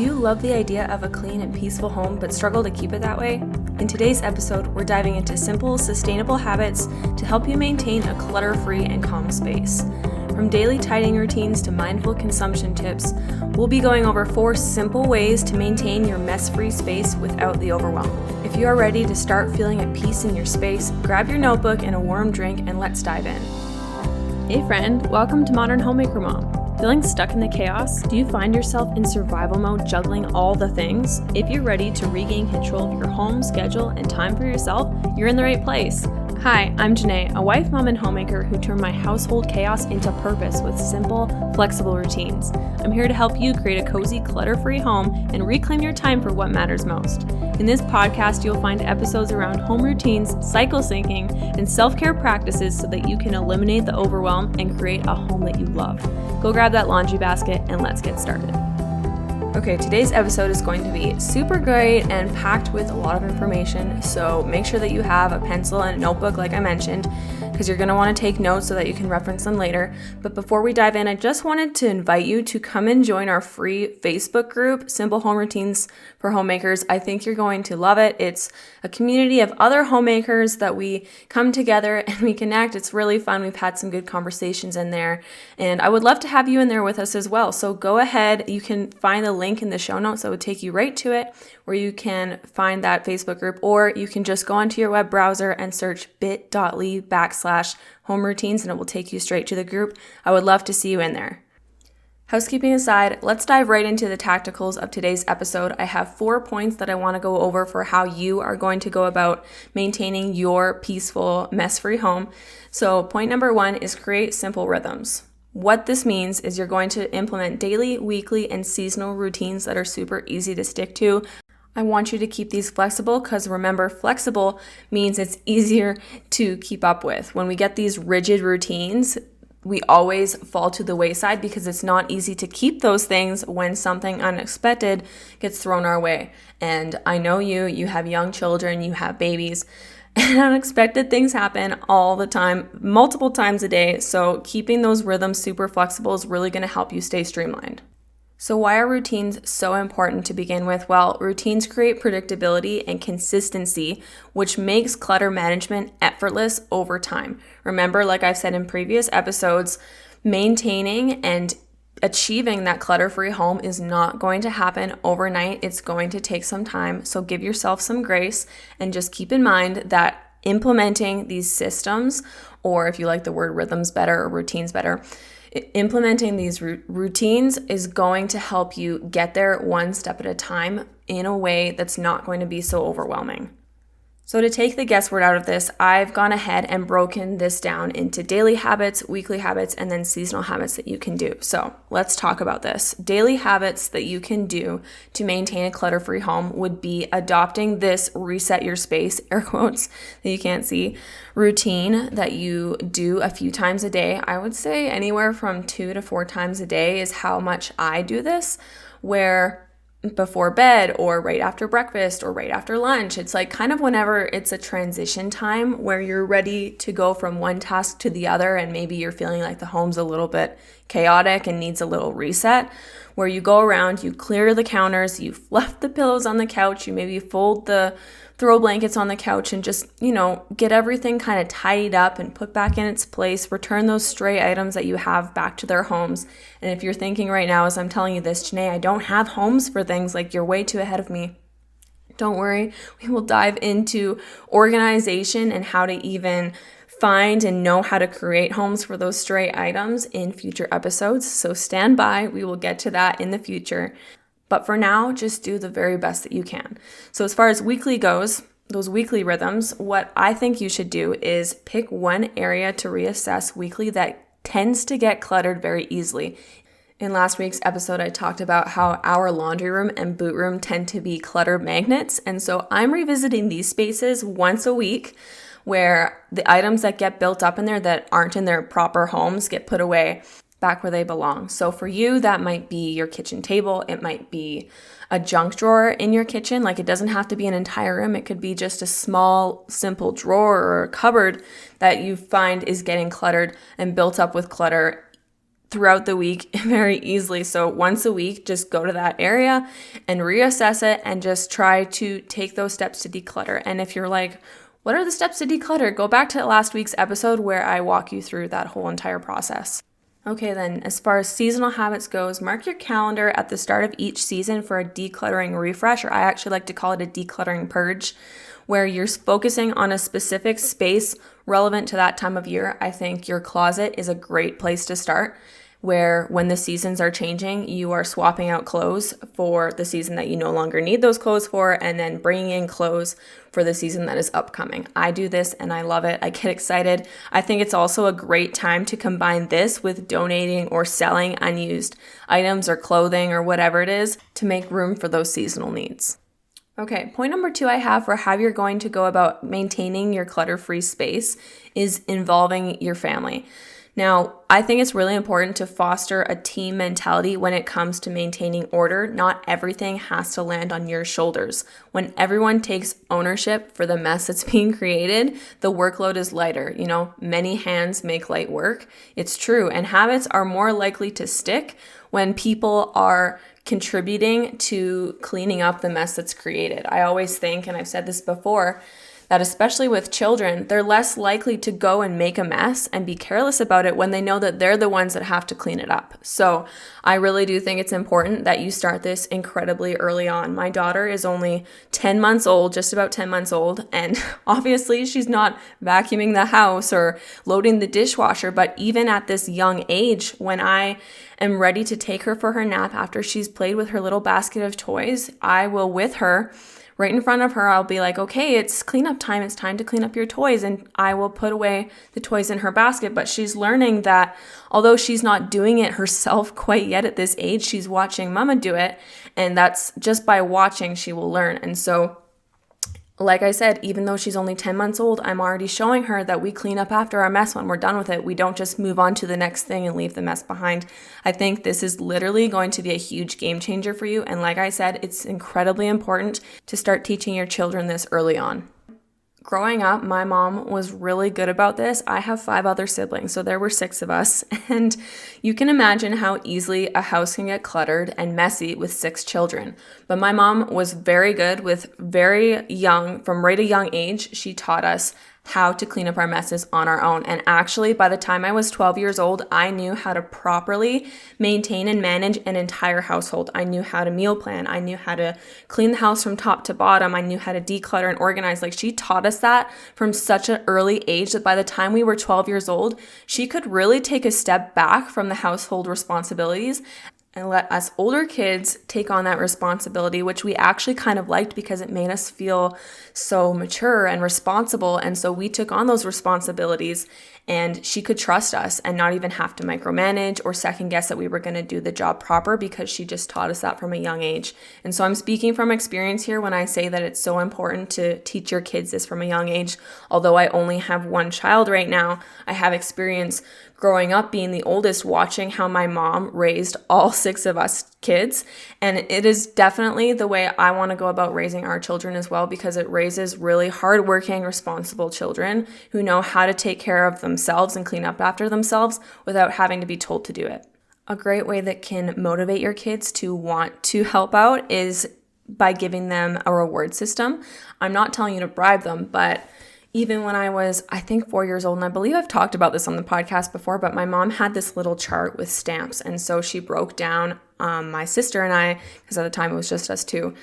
Do you love the idea of a clean and peaceful home but struggle to keep it that way? In today's episode, we're diving into simple, sustainable habits to help you maintain a clutter-free and calm space. From daily tidying routines to mindful consumption tips, we'll be going over 4 simple ways to maintain your mess-free space without the overwhelm. If you are ready to start feeling at peace in your space, grab your notebook and a warm drink and let's dive in. Hey friend, welcome to Modern Homemaker Mom. Feeling stuck in the chaos? Do you find yourself in survival mode juggling all the things? If you're ready to regain control of your home, schedule, and time for yourself, you're in the right place. Hi, I'm Jynae, a wife, mom, and homemaker who turned my household chaos into purpose with simple, flexible routines. I'm here to help you create a cozy, clutter-free home and reclaim your time for what matters most. In this podcast, you'll find episodes around home routines, cycle syncing, and self-care practices so that you can eliminate the overwhelm and create a home that you love. Go grab that laundry basket and let's get started. Okay, today's episode is going to be super great and packed with a lot of information, so make sure that you have a pencil and a notebook like I mentioned, because you're going to want to take notes so that you can reference them later. But before we dive in, I just wanted to invite you to come and join our free Facebook group, Simple Home Routines for Homemakers. I think you're going to love it. It's a community of other homemakers that we come together and we connect. It's really fun. We've had some good conversations in there, and I would love to have you in there with us as well. So go ahead. You can find the link in the show notes that would take you right to it, where you can find that Facebook group, or you can just go onto your web browser and search bit.ly/home routines and it will take you straight to the group. I would love to see you in there. Housekeeping aside, let's dive right into the tacticals of today's episode. I have 4 points that I want to go over for how you are going to go about maintaining your peaceful, mess-free home. So point number 1 is create simple rhythms. What this means is you're going to implement daily, weekly, and seasonal routines that are super easy to stick to. I want you to keep these flexible because remember, flexible means it's easier to keep up with. When we get these rigid routines, we always fall to the wayside because it's not easy to keep those things when something unexpected gets thrown our way. And I know you have young children, you have babies, and unexpected things happen all the time, multiple times a day. So keeping those rhythms super flexible is really going to help you stay streamlined. So why are routines so important to begin with? Well, routines create predictability and consistency, which makes clutter management effortless over time. Remember, like I've said in previous episodes, maintaining and achieving that clutter-free home is not going to happen overnight. It's going to take some time. So give yourself some grace and just keep in mind that implementing these systems, or if you like the word rhythms better or routines better, implementing these routines is going to help you get there one step at a time in a way that's not going to be so overwhelming. So to take the guesswork out of this, I've gone ahead and broken this down into daily habits, weekly habits, and then seasonal habits that you can do. So let's talk about this. Daily habits that you can do to maintain a clutter-free home would be adopting this reset your space, air quotes, that you can't see, routine that you do a few times a day. I would say anywhere from 2 to 4 times a day is how much I do this, where before bed or right after breakfast or right after lunch. It's like kind of whenever it's a transition time where you're ready to go from one task to the other and maybe you're feeling like the home's a little bit chaotic and needs a little reset, where you go around, you clear the counters, you fluff the pillows on the couch, you maybe fold the throw blankets on the couch and just, get everything kind of tidied up and put back in its place, return those stray items that you have back to their homes. And if you're thinking right now, as I'm telling you this, Jynae, I don't have homes for things, like you're way too ahead of me. Don't worry, we will dive into organization and how to even find and know how to create homes for those stray items in future episodes. So stand by, we will get to that in the future. But for now, just do the very best that you can. So as far as weekly goes, those weekly rhythms, what I think you should do is pick one area to reassess weekly that tends to get cluttered very easily. In last week's episode, I talked about how our laundry room and boot room tend to be clutter magnets. And so I'm revisiting these spaces once a week, where the items that get built up in there that aren't in their proper homes get put away back where they belong. So for you, that might be your kitchen table. It might be a junk drawer in your kitchen. Like, it doesn't have to be an entire room. It could be just a small, simple drawer or a cupboard that you find is getting cluttered and built up with clutter throughout the week very easily. So once a week, just go to that area and reassess it and just try to take those steps to declutter. And if you're like, what are the steps to declutter? Go back to last week's episode where I walk you through that whole entire process. Okay, then as far as seasonal habits goes, mark your calendar at the start of each season for a decluttering refresh, or I actually like to call it a decluttering purge, where you're focusing on a specific space relevant to that time of year. I think your closet is a great place to start, where when the seasons are changing, you are swapping out clothes for the season that you no longer need those clothes for, and then bringing in clothes for the season that is upcoming. I do this and I love it. I get excited. I think it's also a great time to combine this with donating or selling unused items or clothing or whatever it is to make room for those seasonal needs. Okay, point number 2 I have for how you're going to go about maintaining your clutter-free space is involving your family. Now, I think it's really important to foster a team mentality when it comes to maintaining order. Not everything has to land on your shoulders. When everyone takes ownership for the mess that's being created, the workload is lighter. Many hands make light work. It's true. And habits are more likely to stick when people are contributing to cleaning up the mess that's created. I always think, and I've said this before, that especially with children, they're less likely to go and make a mess and be careless about it when they know that they're the ones that have to clean it up. So I really do think it's important that you start this incredibly early on. My daughter is only 10 months old, just about 10 months old, and obviously she's not vacuuming the house or loading the dishwasher, but even at this young age, when I am ready to take her for her nap after she's played with her little basket of toys, I will, with her, right in front of her, I'll be like, okay, it's cleanup time. It's time to clean up your toys. And I will put away the toys in her basket. But she's learning that although she's not doing it herself quite yet at this age, she's watching mama do it. And that's just by watching, she will learn. And so, like I said, even though she's only 10 months old, I'm already showing her that we clean up after our mess when we're done with it. We don't just move on to the next thing and leave the mess behind. I think this is literally going to be a huge game changer for you. And like I said, it's incredibly important to start teaching your children this early on. Growing up, my mom was really good about this. I have 5 other siblings, so there were 6 of us. And you can imagine how easily a house can get cluttered and messy with 6 children. But my mom was very good with from right a young age, she taught us how to clean up our messes on our own. And actually, by the time I was 12 years old, I knew how to properly maintain and manage an entire household. I knew how to meal plan. I knew how to clean the house from top to bottom. I knew how to declutter and organize. Like, she taught us that from such an early age that by the time we were 12 years old, she could really take a step back from the household responsibilities and let us older kids take on that responsibility, which we actually kind of liked because it made us feel so mature and responsible. And so we took on those responsibilities, and she could trust us and not even have to micromanage or second guess that we were going to do the job proper, because she just taught us that from a young age. And so I'm speaking from experience here when I say that it's so important to teach your kids this from a young age. Although I only have one child right now, I have experience growing up being the oldest, watching how my mom raised all 6 of us kids. And it is definitely the way I want to go about raising our children as well, because it raises really hardworking, responsible children who know how to take care of themselves and clean up after themselves without having to be told to do it. A great way that can motivate your kids to want to help out is by giving them a reward system. I'm not telling you to bribe them, but even when I was, I think, 4 years old, and I believe I've talked about this on the podcast before, but my mom had this little chart with stamps. And so she broke down my sister and I, because at the time it was just us 2,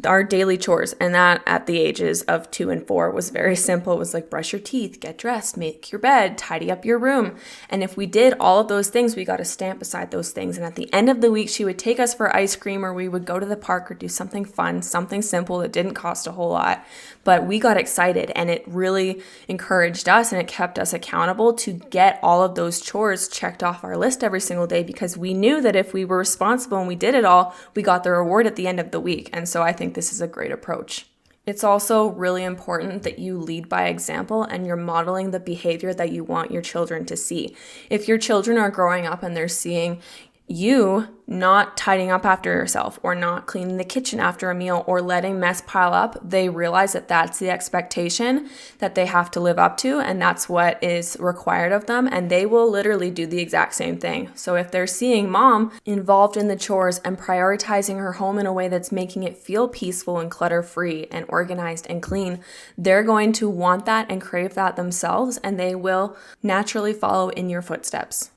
our daily chores. And that at the ages of 2 and 4 was very simple. It was like brush your teeth, get dressed, make your bed, tidy up your room. And if we did all of those things, we got a stamp beside those things. And at the end of the week, she would take us for ice cream, or we would go to the park or do something fun, something simple that didn't cost a whole lot. But we got excited, and it really encouraged us, and it kept us accountable to get all of those chores checked off our list every single day, because we knew that if we were responsible and we did it all, we got the reward at the end of the week. And so I think this is a great approach. It's also really important that you lead by example and you're modeling the behavior that you want your children to see. If your children are growing up and they're seeing you not tidying up after yourself or not cleaning the kitchen after a meal or letting mess pile up, they realize that that's the expectation that they have to live up to, and that's what is required of them, and they will literally do the exact same thing. So if they're seeing mom involved in the chores and prioritizing her home in a way that's making it feel peaceful and clutter-free and organized and clean, they're going to want that and crave that themselves, and they will naturally follow in your footsteps.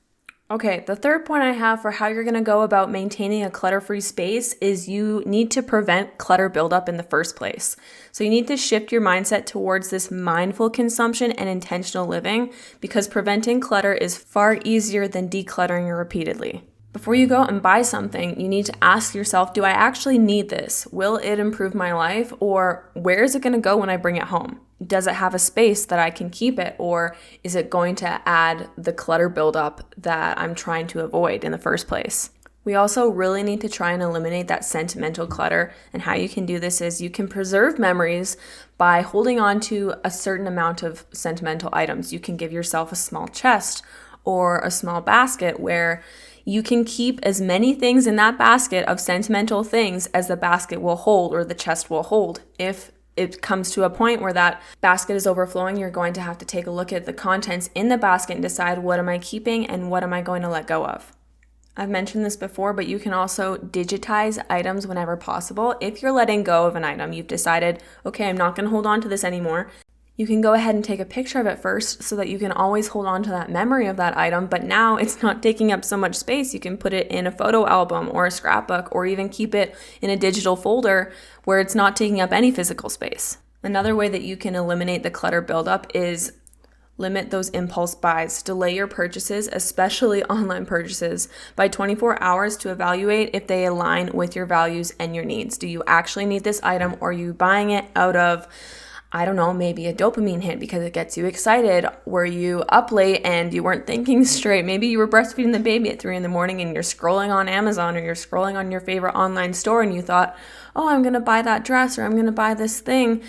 Okay, the third point I have for how you're going to go about maintaining a clutter-free space is you need to prevent clutter buildup in the first place. So you need to shift your mindset towards this mindful consumption and intentional living, because preventing clutter is far easier than decluttering repeatedly. Before you go and buy something, you need to ask yourself, do I actually need this? Will it improve my life? Or where is it going to go when I bring it home? Does it have a space that I can keep it? Or is it going to add the clutter buildup that I'm trying to avoid in the first place? We also really need to try and eliminate that sentimental clutter. And how you can do this is you can preserve memories by holding on to a certain amount of sentimental items. You can give yourself a small chest or a small basket where you can keep as many things in that basket of sentimental things as the basket will hold or the chest will hold. If it comes to a point where that basket is overflowing, you're going to have to take a look at the contents in the basket and decide, what am I keeping and what am I going to let go of? I've mentioned this before, but you can also digitize items whenever possible. If you're letting go of an item, you've decided, okay, I'm not going to hold on to this anymore. You can go ahead and take a picture of it first so that you can always hold on to that memory of that item, but now it's not taking up so much space. You can put it in a photo album or a scrapbook, or even keep it in a digital folder where it's not taking up any physical space. Another way that you can eliminate the clutter buildup is limit those impulse buys. Delay your purchases, especially online purchases, by 24 hours to evaluate if they align with your values and your needs. Do you actually need this item, or are you buying it out of, I don't know, maybe a dopamine hit because it gets you excited? Were you up late and you weren't thinking straight? Maybe you were breastfeeding the baby at 3 a.m. and you're scrolling on Amazon or you're scrolling on your favorite online store and you thought, oh, I'm going to buy that dress, or I'm going to buy this thing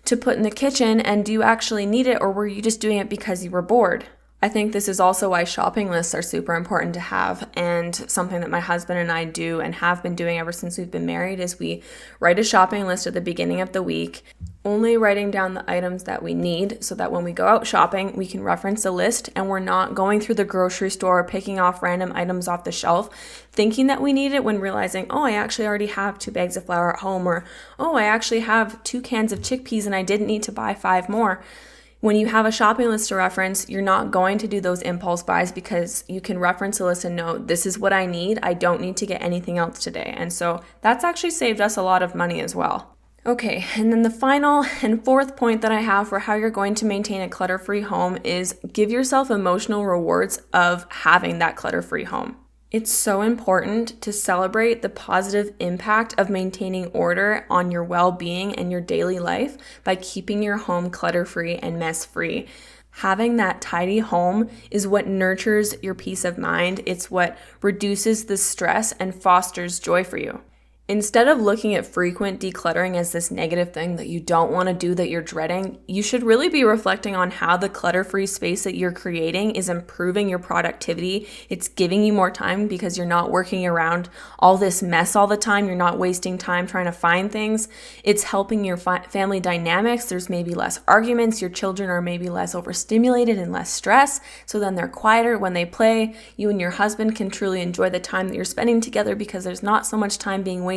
to put in the kitchen. And do you actually need it, or were you just doing it because you were bored? I think this is also why shopping lists are super important to have, and something that my husband and I do and have been doing ever since we've been married is we write a shopping list at the beginning of the week, only writing down the items that we need so that when we go out shopping, we can reference the list and we're not going through the grocery store picking off random items off the shelf, thinking that we need it when realizing, oh, I actually already have 2 bags of flour at home, or oh, I actually have 2 cans of chickpeas and I didn't need to buy 5 more. When you have a shopping list to reference, you're not going to do those impulse buys because you can reference the list and know, this is what I need. I don't need to get anything else today. And so that's actually saved us a lot of money as well. Okay, and then the final and fourth point that I have for how you're going to maintain a clutter-free home is give yourself emotional rewards of having that clutter-free home. It's so important to celebrate the positive impact of maintaining order on your well-being and your daily life by keeping your home clutter-free and mess-free. Having that tidy home is what nurtures your peace of mind. It's what reduces the stress and fosters joy for you. Instead of looking at frequent decluttering as this negative thing that you don't want to do, that you're dreading, you should really be reflecting on how the clutter-free space that you're creating is improving your productivity. It's giving you more time because you're not working around all this mess all the time. You're not wasting time trying to find things. It's helping your family dynamics. There's maybe less arguments. Your children are maybe less overstimulated and less stressed. So then they're quieter when they play. You and your husband can truly enjoy the time that you're spending together because there's not so much time being wasted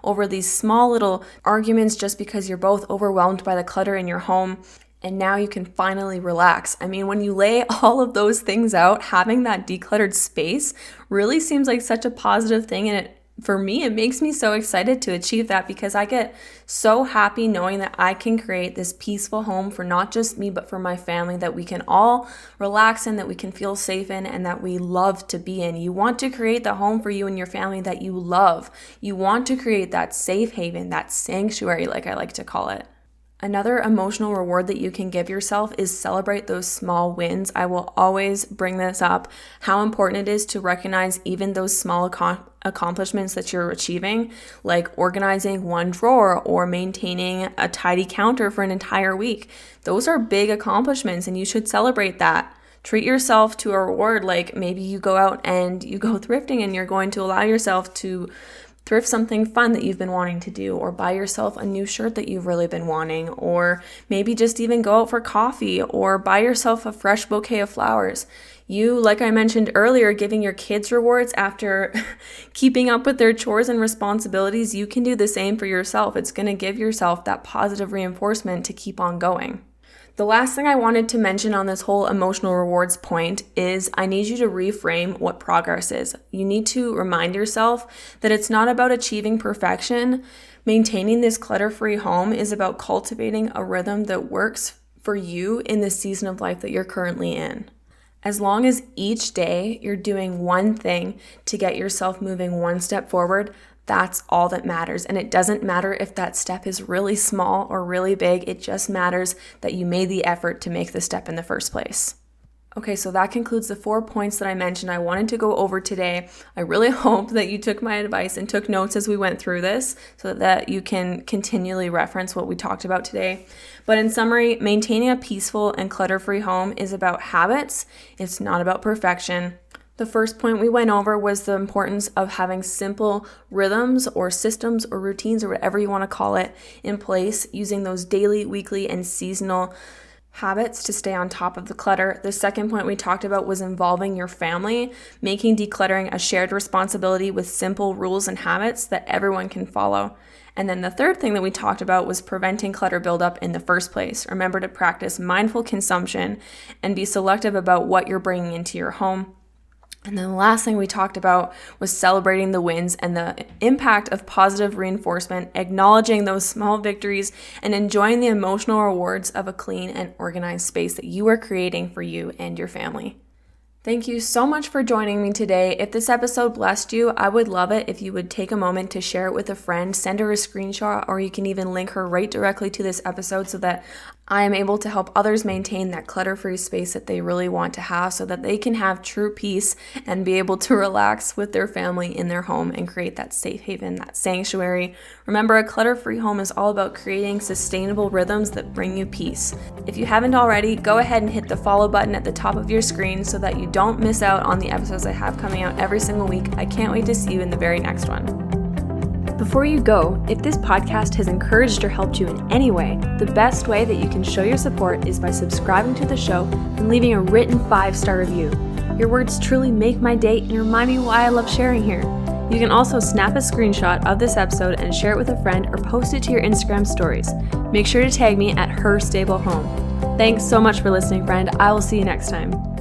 over these small little arguments just because you're both overwhelmed by the clutter in your home. And now you can finally relax. I mean, when you lay all of those things out, having that decluttered space really seems like such a positive thing. And for me, it makes me so excited to achieve that because I get so happy knowing that I can create this peaceful home for not just me, but for my family, that we can all relax in, that we can feel safe in, and that we love to be in. You want to create the home for you and your family that you love. You want to create that safe haven, that sanctuary, like I like to call it. Another emotional reward that you can give yourself is celebrate those small wins. I will always bring this up, how important it is to recognize even those small accomplishments that you're achieving, like organizing one drawer or maintaining a tidy counter for an entire week. Those are big accomplishments and you should celebrate that. Treat yourself to a reward, like maybe you go out and you go thrifting and you're going to allow yourself to thrift something fun that you've been wanting to do, or buy yourself a new shirt that you've really been wanting, or maybe just even go out for coffee, or buy yourself a fresh bouquet of flowers. You, like I mentioned earlier, giving your kids rewards after keeping up with their chores and responsibilities, you can do the same for yourself. It's going to give yourself that positive reinforcement to keep on going. The last thing I wanted to mention on this whole emotional rewards point is I need you to reframe what progress is. You need to remind yourself that it's not about achieving perfection. Maintaining this clutter-free home is about cultivating a rhythm that works for you in the season of life that you're currently in. As long as each day you're doing one thing to get yourself moving one step forward, that's all that matters. And it doesn't matter if that step is really small or really big. It just matters that you made the effort to make the step in the first place. Okay, so that concludes the 4 points that I mentioned I wanted to go over today. I really hope that you took my advice and took notes as we went through this so that you can continually reference what we talked about today. But in summary, maintaining a peaceful and clutter-free home is about habits. It's not about perfection. The first point we went over was the importance of having simple rhythms or systems or routines or whatever you want to call it in place, using those daily, weekly, and seasonal habits to stay on top of the clutter. The second point we talked about was involving your family, making decluttering a shared responsibility with simple rules and habits that everyone can follow. And then the third thing that we talked about was preventing clutter buildup in the first place. Remember to practice mindful consumption and be selective about what you're bringing into your home. And then the last thing we talked about was celebrating the wins and the impact of positive reinforcement, acknowledging those small victories, and enjoying the emotional rewards of a clean and organized space that you are creating for you and your family. Thank you so much for joining me today. If this episode blessed you, I would love it if you would take a moment to share it with a friend, send her a screenshot, or you can even link her right directly to this episode so that I am able to help others maintain that clutter-free space that they really want to have so that they can have true peace and be able to relax with their family in their home and create that safe haven, that sanctuary. Remember, a clutter-free home is all about creating sustainable rhythms that bring you peace. If you haven't already, go ahead and hit the follow button at the top of your screen so that you don't miss out on the episodes I have coming out every single week. I can't wait to see you in the very next one. Before you go, if this podcast has encouraged or helped you in any way, the best way that you can show your support is by subscribing to the show and leaving a written 5-star review. Your words truly make my day and remind me why I love sharing here. You can also snap a screenshot of this episode and share it with a friend or post it to your Instagram stories. Make sure to tag me at @HerStableHome. Thanks so much for listening, friend. I will see you next time.